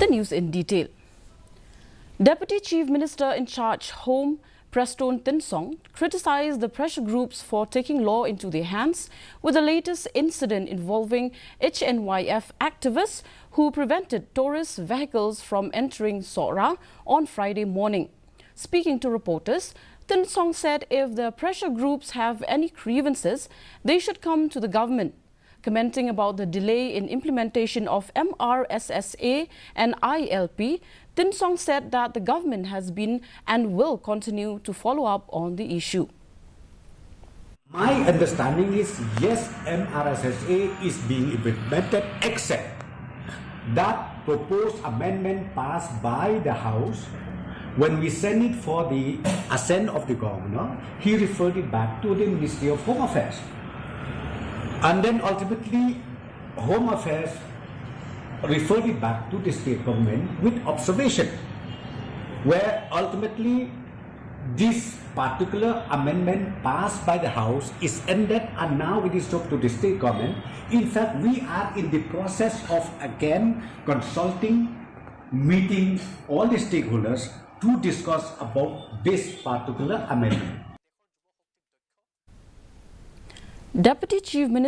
The news in detail. Deputy Chief Minister in charge Home, Preston Tinsong, criticized the pressure groups for taking law into their hands with the latest incident involving HNYF activists who prevented tourist vehicles from entering Sora on Friday morning. Speaking to reporters, Tinsong said if the pressure groups have any grievances, they should come to the government. Commenting about the delay in implementation of MRSSA and ILP, Tinsong said that the government has been and will continue to follow up on the issue. My understanding is, yes, MRSSA is being implemented, except that proposed amendment passed by the House. When we sent it for the assent of the governor, he referred it back to the Ministry of Home Affairs. And then ultimately, Home Affairs referred it back to the state government with observation, where ultimately this particular amendment passed by the House is ended and now it is up to the state government. In fact, we are in the process of again consulting, meeting all the stakeholders to discuss about this particular amendment. Deputy Chief Minister